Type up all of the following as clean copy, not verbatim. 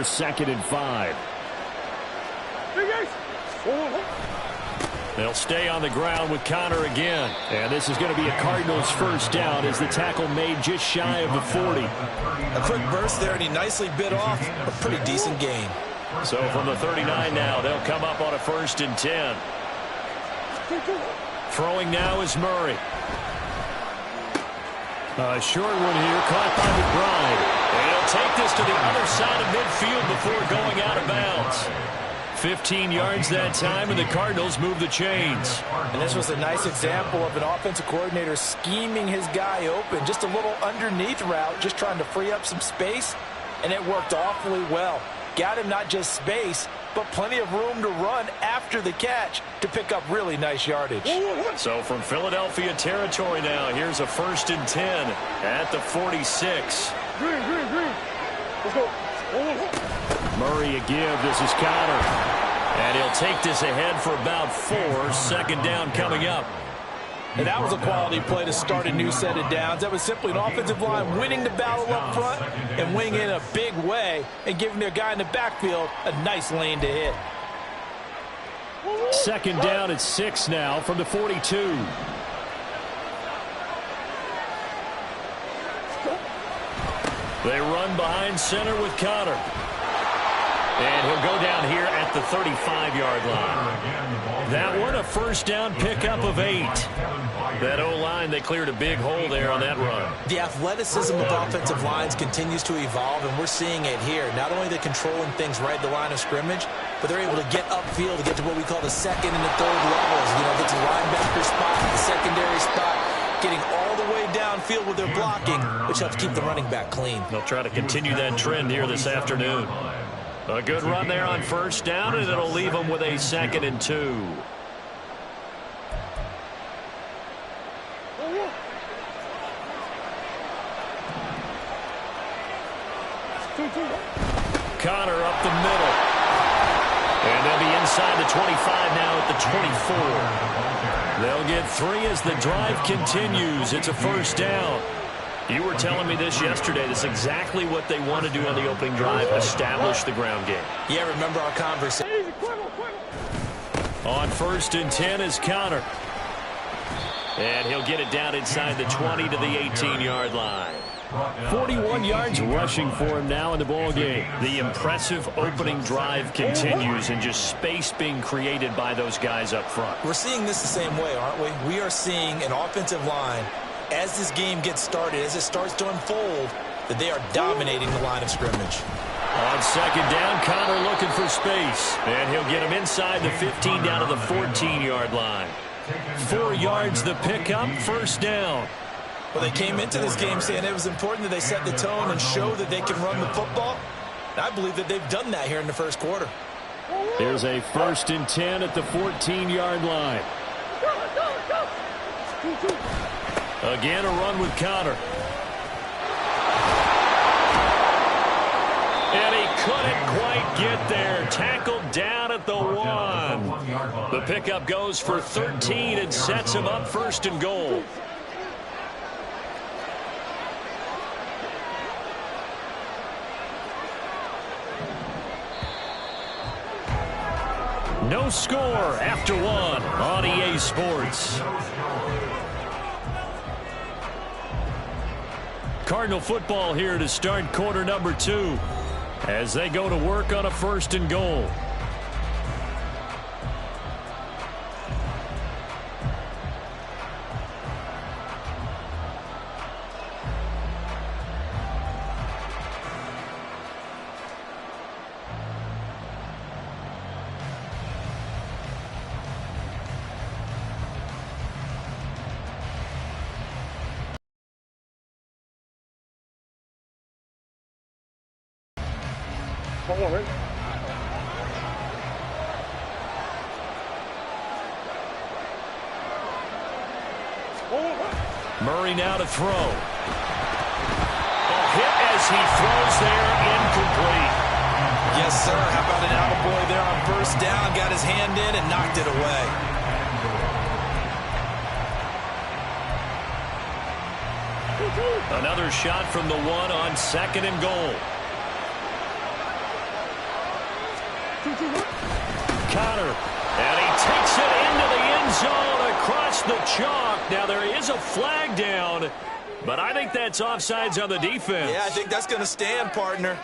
here 2nd and 5. They'll stay on the ground with Connor again. And this is going to be a Cardinals first down as the tackle made just shy of the 40. A quick burst there, and he nicely bit off a pretty decent gain. So from the 39 now, they'll come up on a 1st and 10. Throwing now is Murray. A short one here, caught by McBride. And he'll take this to the other side of midfield before going out of bounds. 15 yards that time, and the Cardinals move the chains. And this was a nice example of an offensive coordinator scheming his guy open. Just a little underneath route, just trying to free up some space, and it worked awfully well. Got him not just space, but plenty of room to run after the catch to pick up really nice yardage. So from Philadelphia territory now, here's a 1st and 10 at the 46. Green. Let's go. Murray a give. This is Connor. And he'll take this ahead for about 4. 2nd down coming up. And that was a quality play to start a new set of downs. That was simply an offensive line winning the battle up front and winning in a big way and giving their guy in the backfield a nice lane to hit. 2nd down at 6 now from the 42. They run behind center with Connor. And he'll go down here at the 35-yard line. That one a 1st down pickup of 8. That O-line, they cleared a big hole there on that run. The athleticism of offensive lines continues to evolve, and we're seeing it here. Not only are they controlling things right at the line of scrimmage, but they're able to get upfield to get to what we call the 2nd and the 3rd levels. You know, get to the linebacker spot, the secondary spot, getting all the way downfield with their blocking, which helps keep the running back clean. They'll try to continue that trend here this afternoon. A good run there on 1st down, and it'll leave them with a 2nd and 2. Connor up the middle. And they'll be inside the 25 now at the 24. They'll get 3 as the drive continues. It's a 1st down. You were telling me this yesterday. This is exactly what they want to do on the opening drive, establish the ground game. Yeah, remember our conversation. On 1st and 10 is Connor. And he'll get it down inside the 20 to the 18-yard line. 41 yards rushing for him now in the ball game. The impressive opening drive continues, and just space being created by those guys up front. We're seeing this the same way, aren't we? We are seeing an offensive line, as this game gets started, as it starts to unfold, that they are dominating the line of scrimmage. On 2nd down, Connor looking for space. And he'll get him inside the 15 down to the 14-yard line. 4 yards the pickup, 1st down. Well, they came into this game saying it was important that they set the tone and show that they can run the football. And I believe that they've done that here in the 1st quarter. Here's a 1st and 10 at the 14-yard line. Again, a run with Connor. And he couldn't quite get there. Tackled down at the 1. The pickup goes for 13 and sets him up 1st and goal. No score after 1 on EA Sports. Cardinal football here to start quarter number 2 as they go to work on a 1st and goal. Murray now to throw. A hit as he throws there, incomplete. Yes, sir. How about an attaboy there on 1st down? Got his hand in and knocked it away. Another shot from the 1 on 2nd and goal. Connor. And he takes it into the end zone across the chalk. Now, there is a flag down, but I think that's offsides on the defense. Yeah, I think that's going to stand, partner.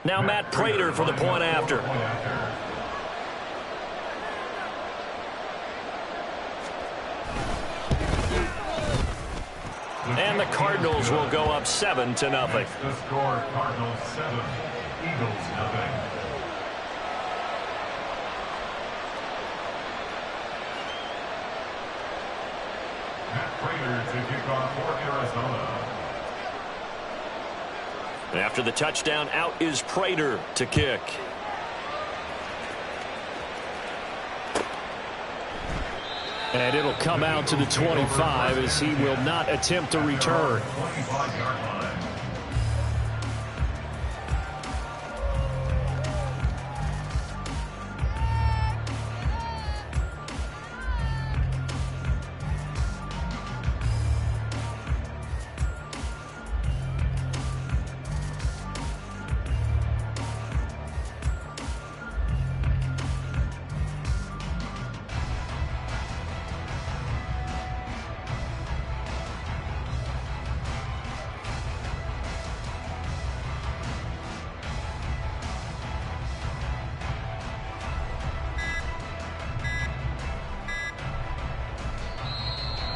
Now Matt Prater for the point after. And the Cardinals will go up 7-0. The score, Cardinals 7, Eagles 0. Matt Prater to kick off for Arizona. After the touchdown, out is Prater to kick. And it'll come out to the 25 as he will not attempt to return. 25-yard line.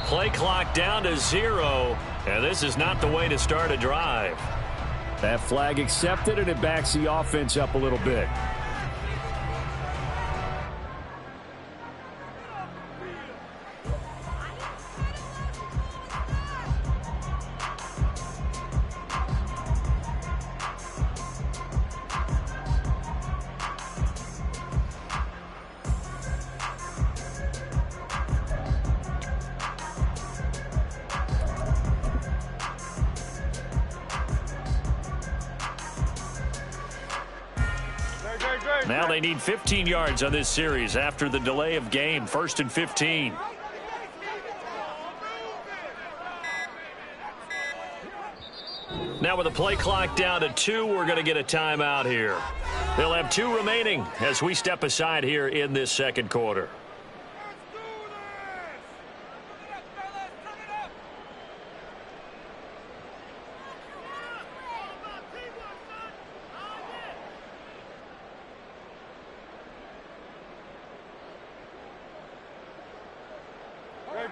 Play clock down to 0, and this is not the way to start a drive. That flag accepted, and it backs the offense up a little bit. Now they need 15 yards on this series after the delay of game. 1st and 15. Now with the play clock down to 2, we're going to get a timeout here. They'll have 2 remaining as we step aside here in this second quarter.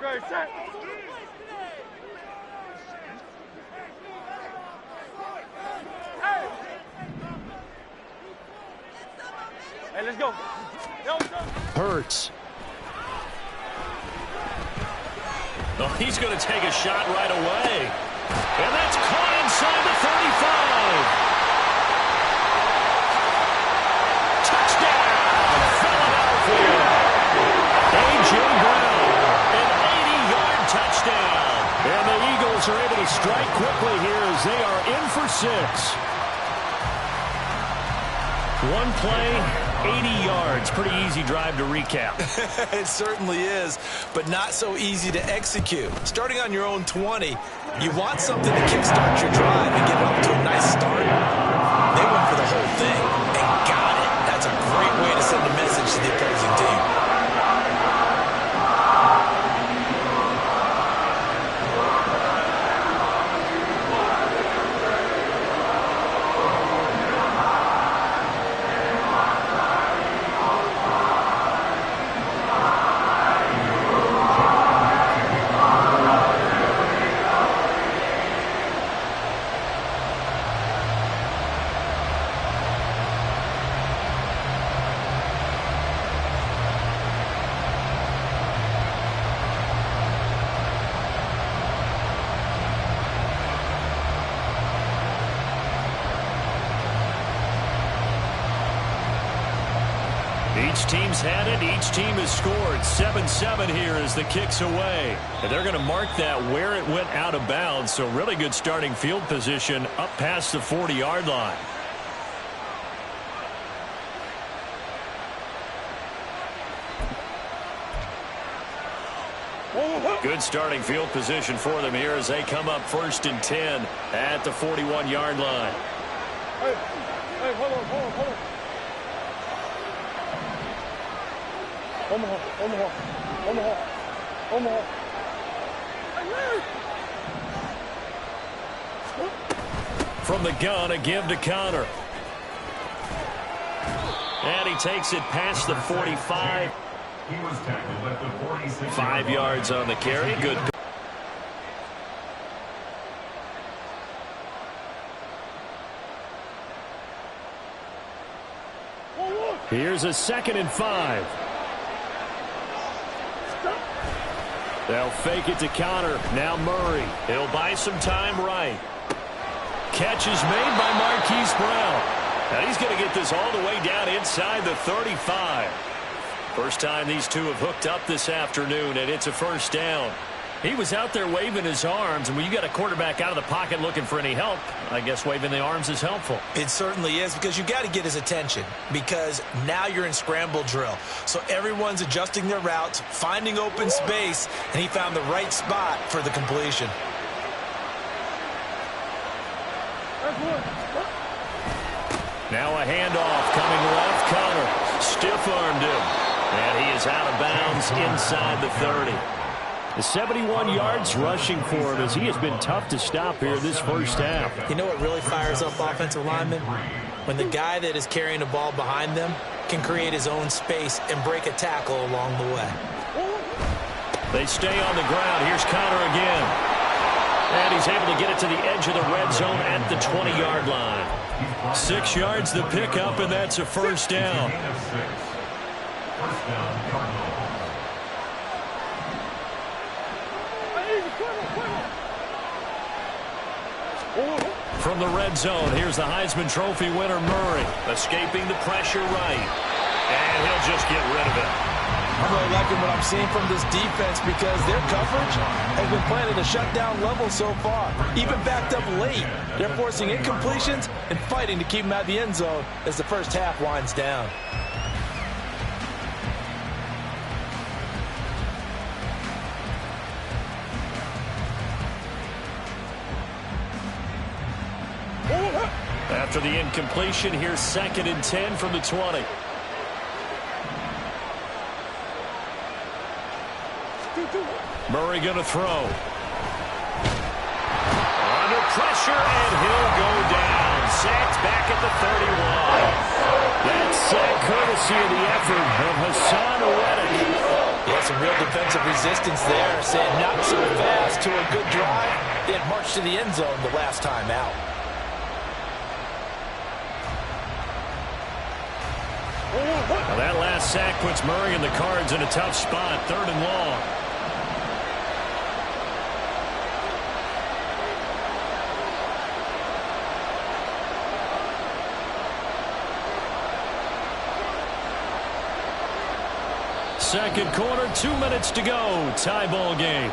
Great, set. Hey, let's go. Hurts. Oh, he's going to take a shot right away. And that's caught inside the 35. Touchdown, Philadelphia. A.J. Brown. Touchdown. And the Eagles are able to strike quickly here as they are in for 6. One play, 80 yards. Pretty easy drive to recap. It certainly is, but not so easy to execute. Starting on your own 20, you want something to kickstart your drive and get it off to a nice start. They went for the whole thing and got it. That's a great way to send a message to the opposing team. Each team's had it. Each team has scored. 7-7 here as the kick's away. And they're going to mark that where it went out of bounds. So really good starting field position up past the 40-yard line. Good starting field position for them here as they come up 1st and 10 at the 41-yard line. Hey, hold on. Omaha. From the gun, a give to Connor. And he takes it past the 45. He was tackled at the 46. 5 yards on the carry. Good. Here's a 2nd and 5. They'll fake it to Connor. Now Murray. He'll buy some time right. Catch is made by Marquise Brown. And he's going to get this all the way down inside the 35. First time these two have hooked up this afternoon, and it's a 1st down. He was out there waving his arms, and when you got a quarterback out of the pocket looking for any help, I guess waving the arms is helpful. It certainly is, because you got to get his attention, because now you're in scramble drill. So everyone's adjusting their routes, finding open space, and he found the right spot for the completion. Now a handoff coming left. Connor stiff-armed him, and he is out of bounds inside the 30. The 71 yards rushing for him as he has been tough to stop here this first half. You know what really fires up offensive linemen? When the guy that is carrying the ball behind them can create his own space and break a tackle along the way. They stay on the ground. Here's Connor again. And he's able to get it to the edge of the red zone at the 20-yard line. 6 yards the pickup, and that's a 1st down. From the red zone, here's the Heisman Trophy winner, Murray. Escaping the pressure right. And he'll just get rid of it. I'm really liking what I'm seeing from this defense because their coverage has been playing at a shutdown level so far. Even backed up late, they're forcing incompletions and fighting to keep them out of the end zone as the first half winds down. After the incompletion, here's 2nd and 10 from the 20. Murray going to throw. Under pressure, and he'll go down. Sacked back at the 31. That sack courtesy of the effort of Hassan Reddick. Yeah, some real defensive resistance there. Saying not so fast to a good drive. They had marched to the end zone the last time out. Now that last sack puts Murray and the Cards in a tough spot. 3rd and long. Second quarter, 2 minutes to go. Tie ball game.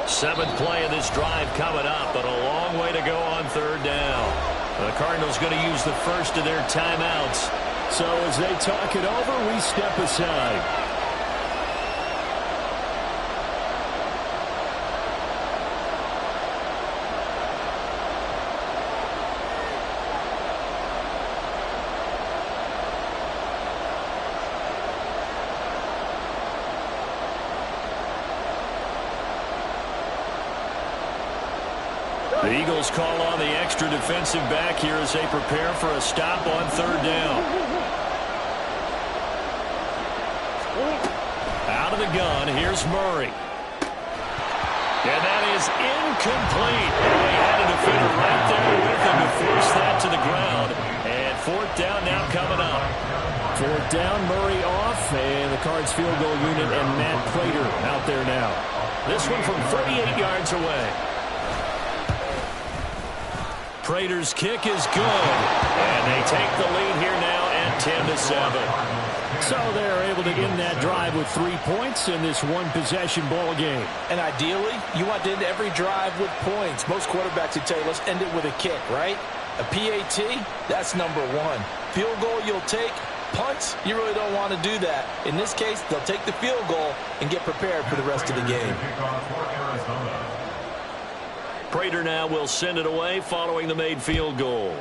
Seventh play of this drive coming up, but a long way to go on 3rd down. The Cardinals going to use the first of their timeouts. So as they talk it over, we step aside. The Eagles call on the extra defensive back here as they prepare for a stop on 3rd down. Out of the gun, here's Murray. And that is incomplete. And they had a defender right there with him to force that to the ground. And 4th down now coming up. 4th down, Murray off, and the Cards field goal unit and Matt Prater out there now. This one from 38 yards away. Prater's kick is good, and they take the lead here now at 10-7. So they're able to end that drive with 3 points in this one-possession ball game. And ideally, you want to end every drive with points. Most quarterbacks would tell you, let's end it with a kick, right? A PAT, that's number one. Field goal you'll take. Punts, you really don't want to do that. In this case, they'll take the field goal and get prepared for the rest of the game. Prater now will send it away following the made field goal.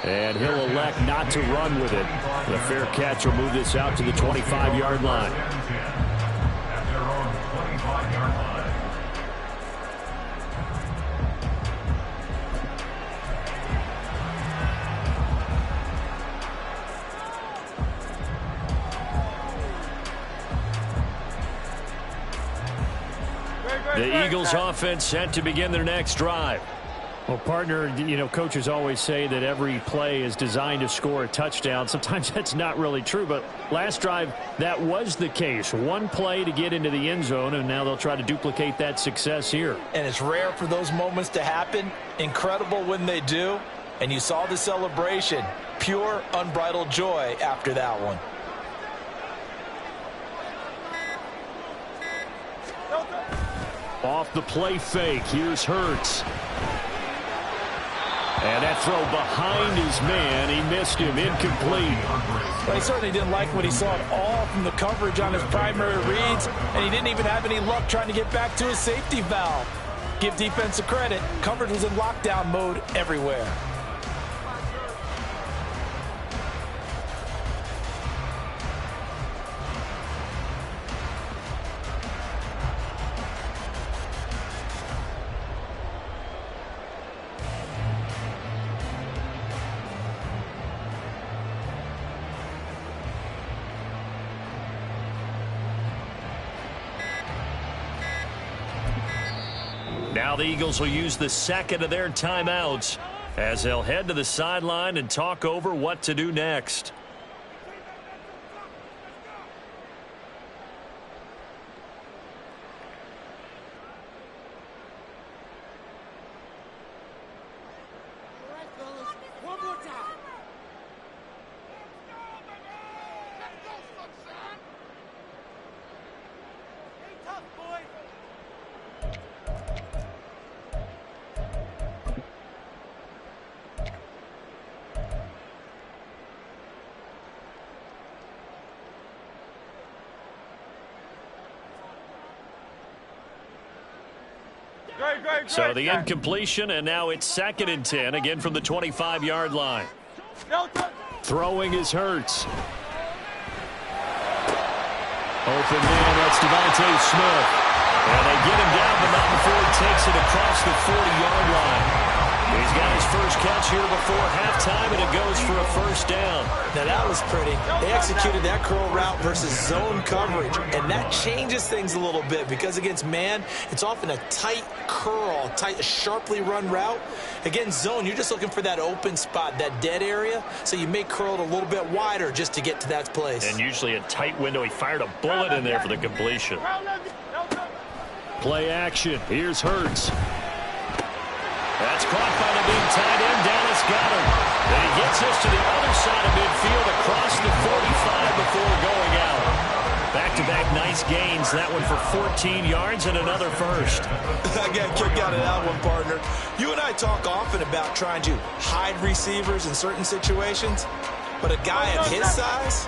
And he'll elect not to run with it. The fair catch will move this out to the 25-yard line. The Eagles offense set to begin their next drive. Well, partner, you know, coaches always say that every play is designed to score a touchdown. Sometimes that's not really true, but last drive, that was the case. One play to get into the end zone, and now they'll try to duplicate that success here. And it's rare for those moments to happen. Incredible when they do. And you saw the celebration. Pure, unbridled joy after that one. Off the play fake, here's Hurts. And that throw behind his man, he missed him, incomplete. Well, he certainly didn't like what he saw at all from the coverage on his primary reads, and he didn't even have any luck trying to get back to his safety valve. Give defense a credit. Coverage was in lockdown mode everywhere. Now the Eagles will use the second of their timeouts as they'll head to the sideline and talk over what to do next. So the incompletion, and now it's 2nd and 10, again from the 25-yard line. Throwing is Hurts. Open man, that's Devontae Smith. And they get him down, but not before he takes it across the 40-yard line. He's got his first catch here before halftime, and it goes for a first down. Now that was pretty. They executed that curl route versus zone coverage, and that changes things a little bit because against man, it's often a tight curl, tight, sharply run route. Against zone, you're just looking for that open spot, that dead area, so you may curl it a little bit wider just to get to that place. And usually a tight window. He fired a bullet in there for the completion. Play action. Here's Hurts. That's caught by the big tight end, Dallas Goedert. And he gets us to the other side of midfield across the 45 before going out. Back-to-back nice gains. That one for 14 yards and another first. I got a kick out of that one, partner. You and I talk often about trying to hide receivers in certain situations, but a guy of his size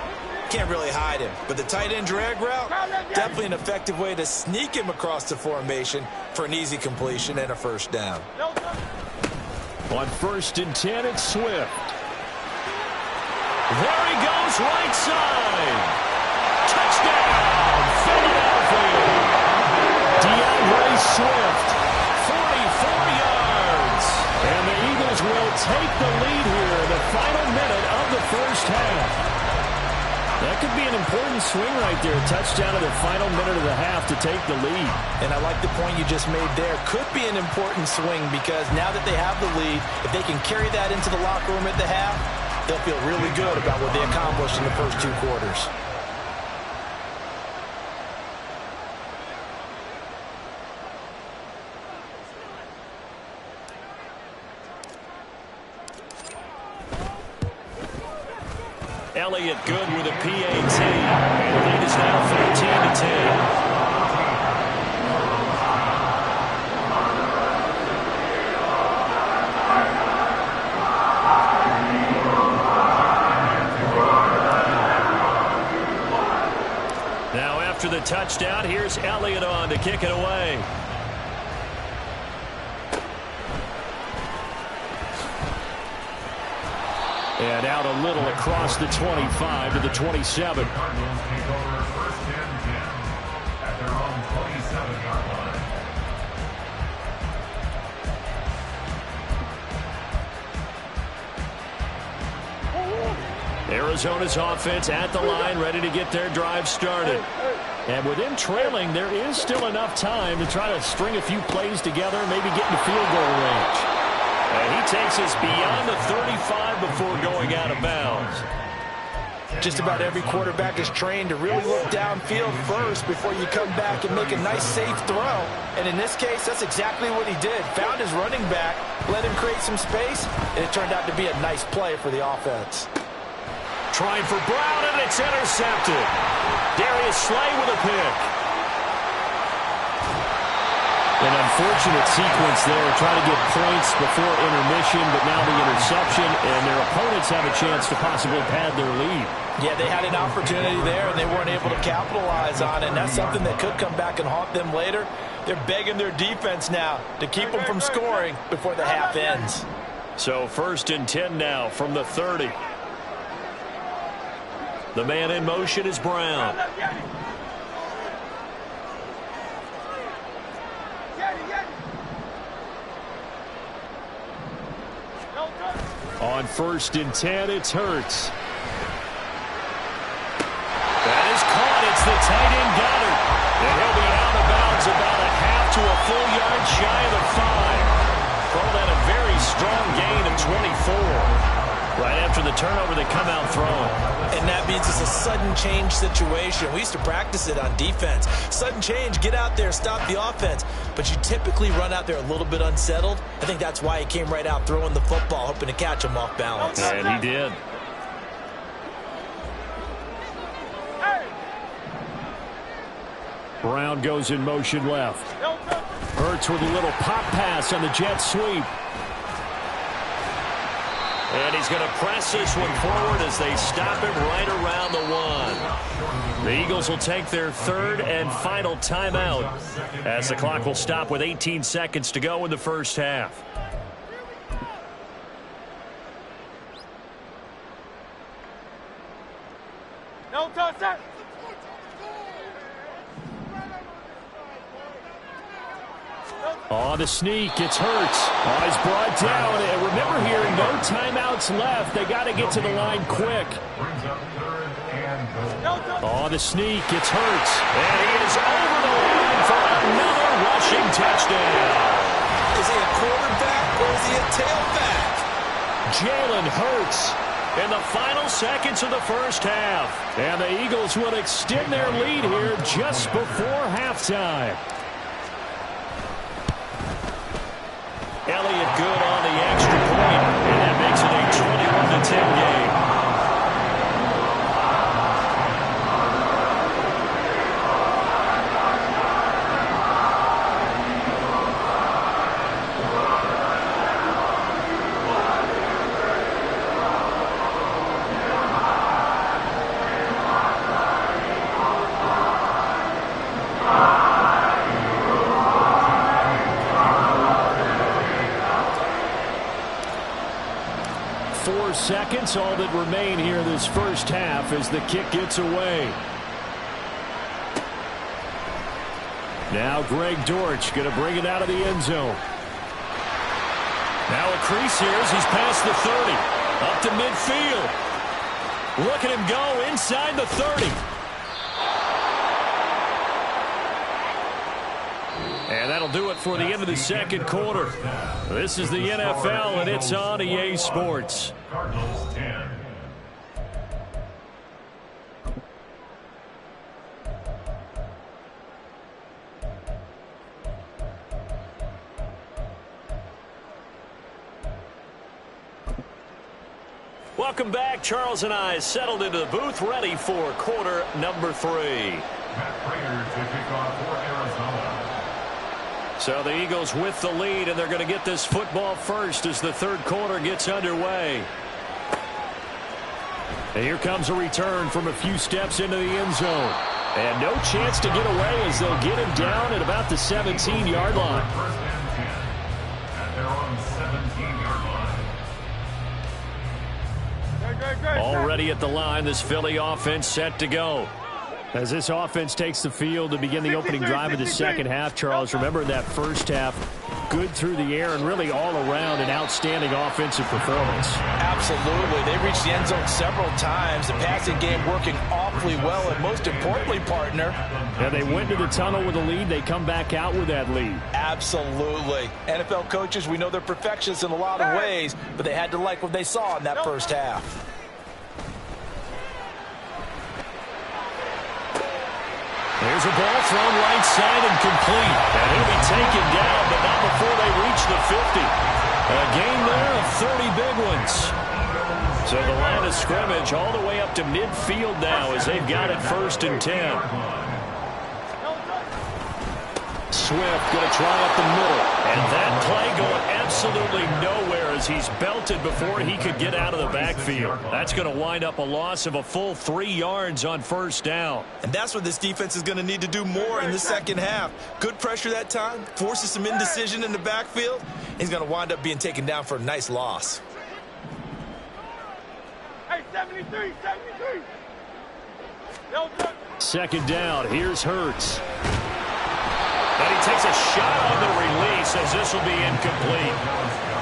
can't really hide him. But the tight end drag route, definitely an effective way to sneak him across the formation for an easy completion and a first down. On 1st and 10, it's Swift. There he goes, right side. Touchdown, Philadelphia. DeAndre Swift, 44 yards. And the Eagles will take the lead here in the final minute of the first half. That could be an important swing right there. Touchdown in the final minute of the half to take the lead. And I like the point you just made there. Could be an important swing because now that they have the lead, if they can carry that into the locker room at the half, they'll feel really good about what they accomplished in the first 2 quarters. Elliott good with a PAT. And the lead is now 13-10. Now after the touchdown, here's Elliott on to kick it away. And out a little across the 25 to the 27. Cardinals take over first and 10 at their own 27-yard line. Arizona's offense at the line, ready to get their drive started. And with them trailing, there is still enough time to try to string a few plays together, maybe get into field goal range. And he takes us beyond the 35 before going out of bounds. Just about every quarterback is trained to really look downfield first before you come back and make a nice, safe throw. And in this case, that's exactly what he did. Found his running back, let him create some space, and it turned out to be a nice play for the offense. Trying for Brown, and it's intercepted. Darius Slay with a pick. An unfortunate sequence there, trying to get points before intermission, but now the interception, and their opponents have a chance to possibly pad their lead. Yeah, they had an opportunity there, and they weren't able to capitalize on it, and that's something that could come back and haunt them later. They're begging their defense now to keep them from scoring before the half ends. So 1st and 10 now from the 30. The man in motion is Brown. On 1st and 10, it's Hurts. That is caught. It's the tight end Goddard. And he'll be out of bounds about a half to a full yard shy of the 5. Throwing at a very strong gain of 24. Right after the turnover, they come out throwing. And that means it's a sudden change situation. We used to practice it on defense. Sudden change, get out there, stop the offense. But you typically run out there a little bit unsettled. I think that's why he came right out throwing the football, hoping to catch him off balance. And he did. Brown goes in motion left. Hurts with a little pop pass on the jet sweep. And he's going to press this one forward as they stop him right around the 1. The Eagles will take their 3rd and final timeout as the clock will stop with 18 seconds to go in the first half. No touch that. On the sneak, it's Hurts. Oh, he's brought down. And remember here, no timeouts left. They got to get to the line quick. Brings up 3rd and goal. On the sneak, it's Hurts. And he is over the line for another rushing touchdown. Is he a quarterback or is he a tailback? Jalen Hurts. In the final seconds of the first half. And the Eagles will extend their lead here just before halftime. Elliott good on the extra point, and that makes it a 21-10 game. Seconds, all that remain here this first half as the kick gets away. Now Greg Dortch going to bring it out of the end zone. Now a crease here as he's past the 30. Up to midfield. Look at him go inside the 30. And that'll do it for the end of the second quarter. This is the NFL, and it's on EA Sports. Cardinals 10. Welcome back. Charles and I settled into the booth, ready for quarter number 3. Matt Prater to kick off for Arizona. So the Eagles with the lead, and they're going to get this football first as the third quarter gets underway. And here comes a return from a few steps into the end zone. And no chance to get away as they'll get him down at about the 17-yard line. First and 10 at their own 17-yard line. Already at the line, this Philly offense set to go. As this offense takes the field to begin the opening drive of the second half, Charles, remember that first half, good through the air and really all around an outstanding offensive performance. Absolutely. They reached the end zone several times. The passing game working awfully well, and most importantly, partner. Yeah, they went to the tunnel with a lead. They come back out with that lead. Absolutely. NFL coaches, we know they're perfectionists in a lot of ways, but they had to like what they saw in that first half. There's a ball thrown right side and complete. And he'll be taken down, but not before they reach the 50. A gain there of 30 big ones. So the line of scrimmage all the way up to midfield now as they've got it 1st and 10. Swift going to try up the middle. And that play going absolutely nowhere as he's belted before he could get out of the backfield. That's going to wind up a loss of a full 3 yards on 1st down. And that's what this defense is going to need to do more in the second half. Good pressure that time, forces some indecision in the backfield. He's going to wind up being taken down for a nice loss. Hey, 73. 2nd down, here's Hurts. And he takes a shot on the release as this will be incomplete.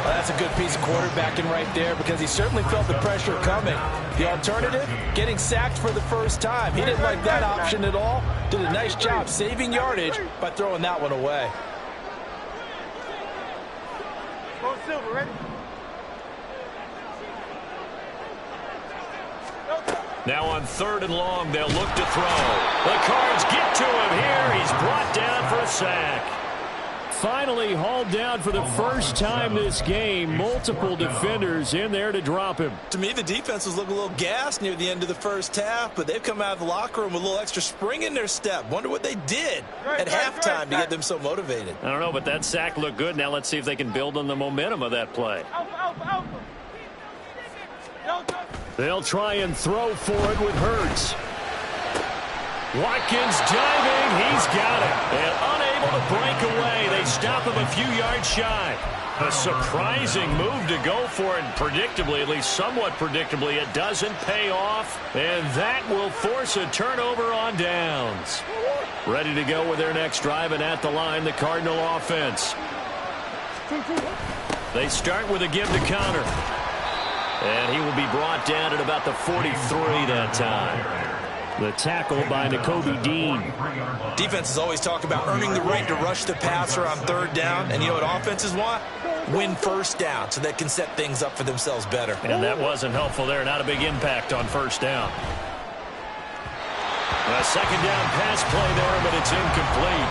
Well, that's a good piece of quarterbacking right there because he certainly felt the pressure coming. The alternative, getting sacked for the first time. He didn't like that option at all. Did a nice job saving yardage by throwing that one away. Go Silver, ready? Now on 3rd and long, they'll look to throw. The Cards get to him here. He's brought down for a sack. Finally hauled down for the first time this game. Multiple defenders in there to drop him. To me, the defense was looking a little gassed near the end of the first half, but they've come out of the locker room with a little extra spring in their step. Wonder what they did at halftime to get them so motivated. I don't know, but that sack looked good. Now let's see if they can build on the momentum of that play. Alpha. They'll try and throw for it with Hurts. Watkins diving. He's got it. And unable to break away. They stop him a few yards shy. A surprising move to go for it. Predictably, at least somewhat predictably, it doesn't pay off. And that will force a turnover on downs. Ready to go with their next drive, and at the line, the Cardinal offense. They start with a give to Connor. And he will be brought down at about the 43 that time. The tackle by Nakobe Dean. Defenses always talk about earning the right to rush the passer on 3rd down. And you know what offenses want? Win 1st down so they can set things up for themselves better. And that wasn't helpful there. Not a big impact on 1st down. A 2nd down pass play there, but it's incomplete.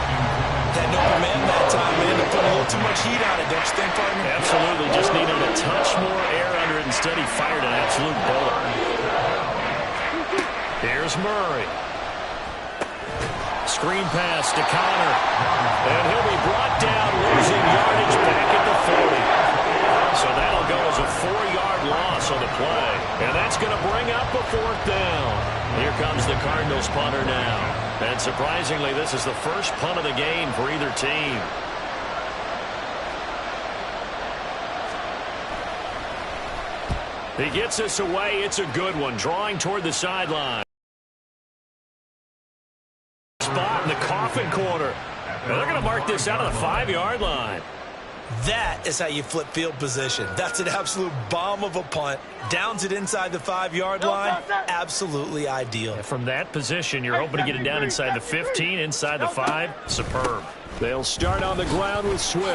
Had no command that time, man. They put a little too much heat on it, don't you think, partner? Absolutely. Just needed a touch more air under it. Instead, he fired an absolute bullet. Here's Murray. Screen pass to Connor. And he'll be brought down, losing yardage back at the 40. So that'll go as a 4-yard loss on the play. And that's going to bring up a 4th down. Here comes the Cardinals punter now. And surprisingly, this is the first punt of the game for either team. He gets this away. It's a good one. Drawing toward the sideline. Spot in the coffin corner. And they're going to mark this out of the 5-yard line. That is how you flip field position. That's an absolute bomb of a punt. Downs it inside the 5-yard line. Absolutely ideal. From that position, you're hoping to get it down inside the 15, inside the 5. Superb. They'll start on the ground with Swift.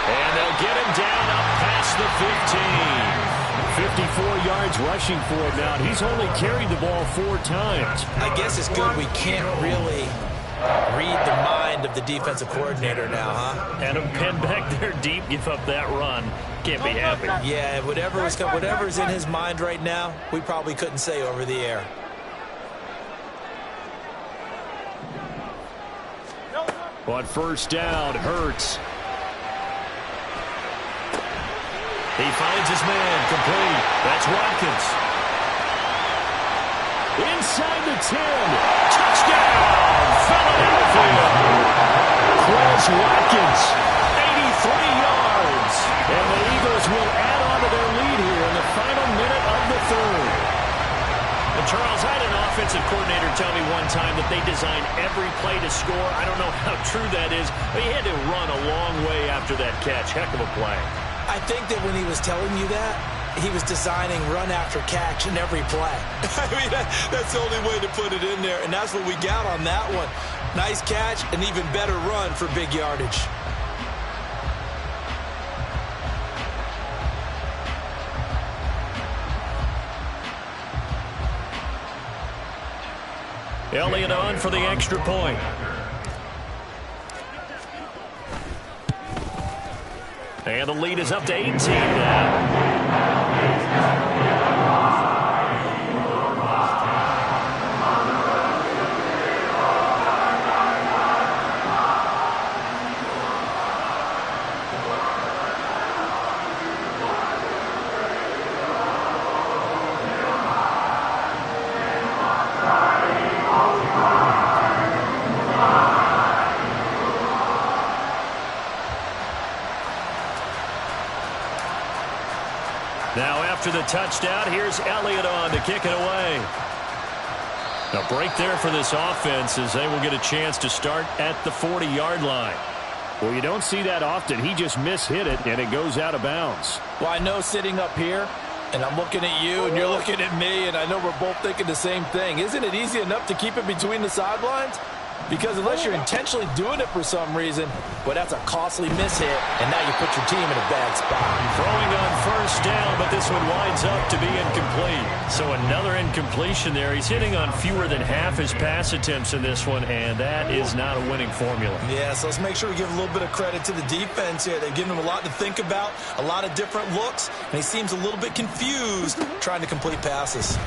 And they'll get him down up past the 15. 54 yards rushing for him now. He's only carried the ball 4 times. I guess it's good we can't really Read the mind of the defensive coordinator now, huh? Had him pinned back there deep, give up that run. Can't be happy. Yeah, whatever's in his mind right now, we probably couldn't say over the air. On first down, Hurts. He finds his man, complete. That's Watkins. Inside the 10. Touchdown, Philadelphia. Chris Watkins, 83 yards. And the Eagles will add on to their lead here in the final minute of the third. And Charles, I had an offensive coordinator tell me one time that they design every play to score. I don't know how true that is, but he had to run a long way after that catch. Heck of a play. I think that when he was telling you that, he was designing run after catch in every play. I mean, that's the only way to put it in there, and that's what we got on that one. Nice catch, an even better run for big yardage. Elliott on for the extra point. And the lead is up to 18 now. Now after the touchdown, here's Elliott on to kick it away. A break there for this offense as they will get a chance to start at the 40-yard line. Well, you don't see that often. He just mishit it, and it goes out of bounds. Well, I know sitting up here, and I'm looking at you, and you're looking at me, and I know we're both thinking the same thing. Isn't it easy enough to keep it between the sidelines? Because unless you're intentionally doing it for some reason, well, that's a costly mishit, and now you put your team in a bad spot. Throwing on first down, but this one winds up to be incomplete. So another incompletion there. He's hitting on fewer than half his pass attempts in this one, and that is not a winning formula. Yeah, so let's make sure we give a little bit of credit to the defense here. They've given him a lot to think about, a lot of different looks, and he seems a little bit confused trying to complete passes.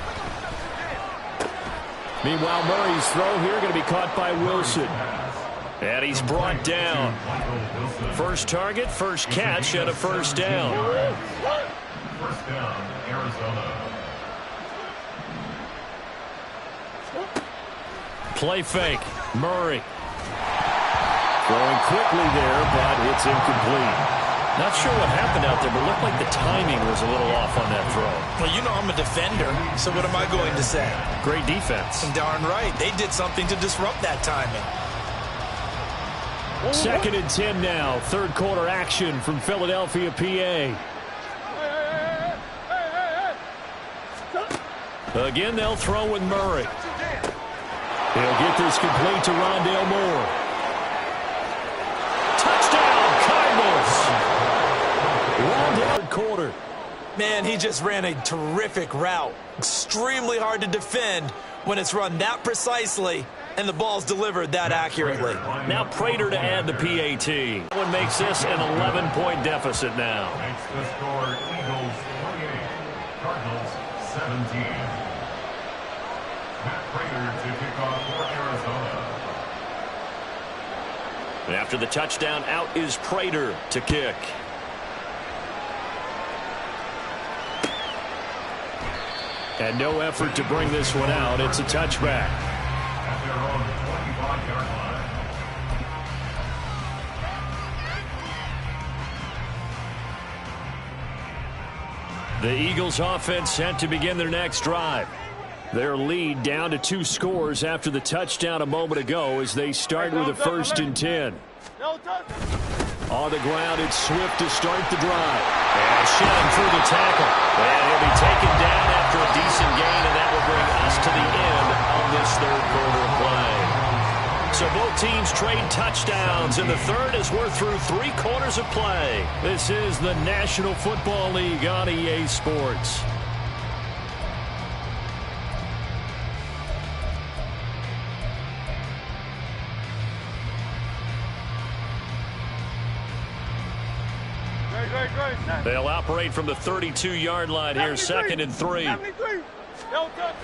Meanwhile, Murray's throw here going to be caught by Wilson. And he's brought down. First target, first catch, and a first down. First down, Arizona. Play fake. Murray. Throwing quickly there, but it's incomplete. Not sure what happened out there, but looked like the timing was a little off on that throw. Well, you know I'm a defender, so what am I going to say? Great defense. Darn right. They did something to disrupt that timing. 2nd and 10 now. Third quarter action from Philadelphia, PA. Again, they'll throw with Murray. He'll get this complete to Rondale Moore. Touchdown, Cardinals. Rondale quarter. Man, he just ran a terrific route. Extremely hard to defend when it's run that precisely and the ball's delivered that accurately. Now Prater to add the PAT. That one makes this an 11-point deficit now. Makes the score Eagles 28, Cardinals 17. Matt Prater to kick off for Arizona. After the touchdown, out is Prater to kick. And no effort to bring this one out. It's a touchback. At their own 25-yard line. The Eagles offense set to begin their next drive. Their lead down to 2 scores after the touchdown a moment ago as they start with a 1st and 10. On the ground, it's Swift to start the drive. And shedding through the tackle. And he'll be taken down after a decent gain, and that will bring us to the end of this third quarter of play. So both teams trade touchdowns in the third as we're through 3 quarters of play. This is the National Football League on EA Sports. They'll operate from the 32-yard line here, 2nd and 3. 73. Yo, touch.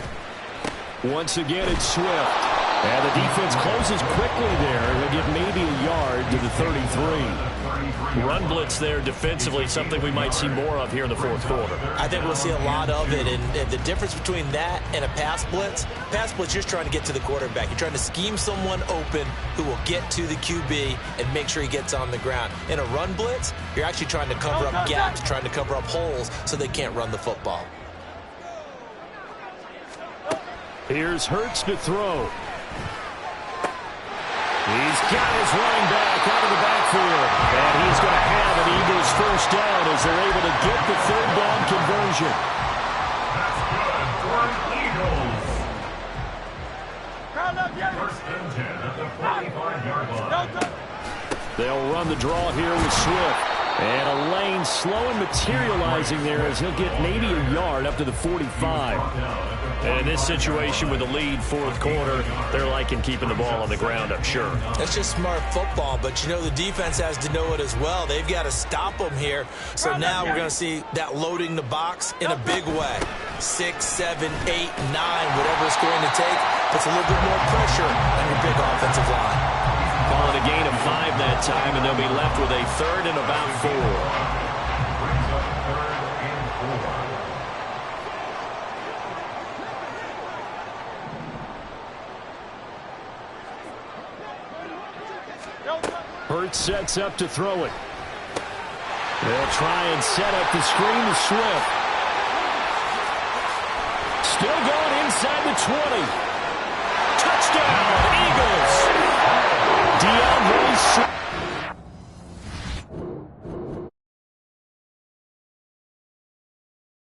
Once again, it's Swift. And the defense closes quickly there. He'll get maybe a yard to the 33. Run blitz there defensively, something we might see more of here in the fourth quarter. I think we'll see a lot of it, and the difference between that and a pass blitz, you're just trying to get to the quarterback. You're trying to scheme someone open who will get to the QB and make sure he gets on the ground. In a run blitz, you're actually trying to cover up gaps, trying to cover up holes so they can't run the football. Here's Hurts to throw. He's got his running back out of the backfield. And he's going to have an Eagles first down as they're able to get the third down conversion. That's good for Eagles. Crowd up, yeah. First and 10 at the 45-yard line. Yo, touch. They'll run the draw here with Swift. And a lane slow and materializing there as he'll get maybe a yard up to the 45. And in this situation with the lead fourth quarter, they're liking keeping the ball on the ground, I'm sure. That's just smart football, but you know the defense has to know it as well. They've got to stop them here. So now we're going to see that loading the box in a big way. 6, 7, 8, 9, whatever it's going to take, puts a little bit more pressure on your big offensive line. Calling a gain of 5 that time, and they'll be left with a third and about 4. Brings up 3rd and 4. Yo, touch. Hurts sets up to throw it. They'll try and set up the screen to Swift. Still going inside the 20. Touchdown, Eagles. DeAndre Swift.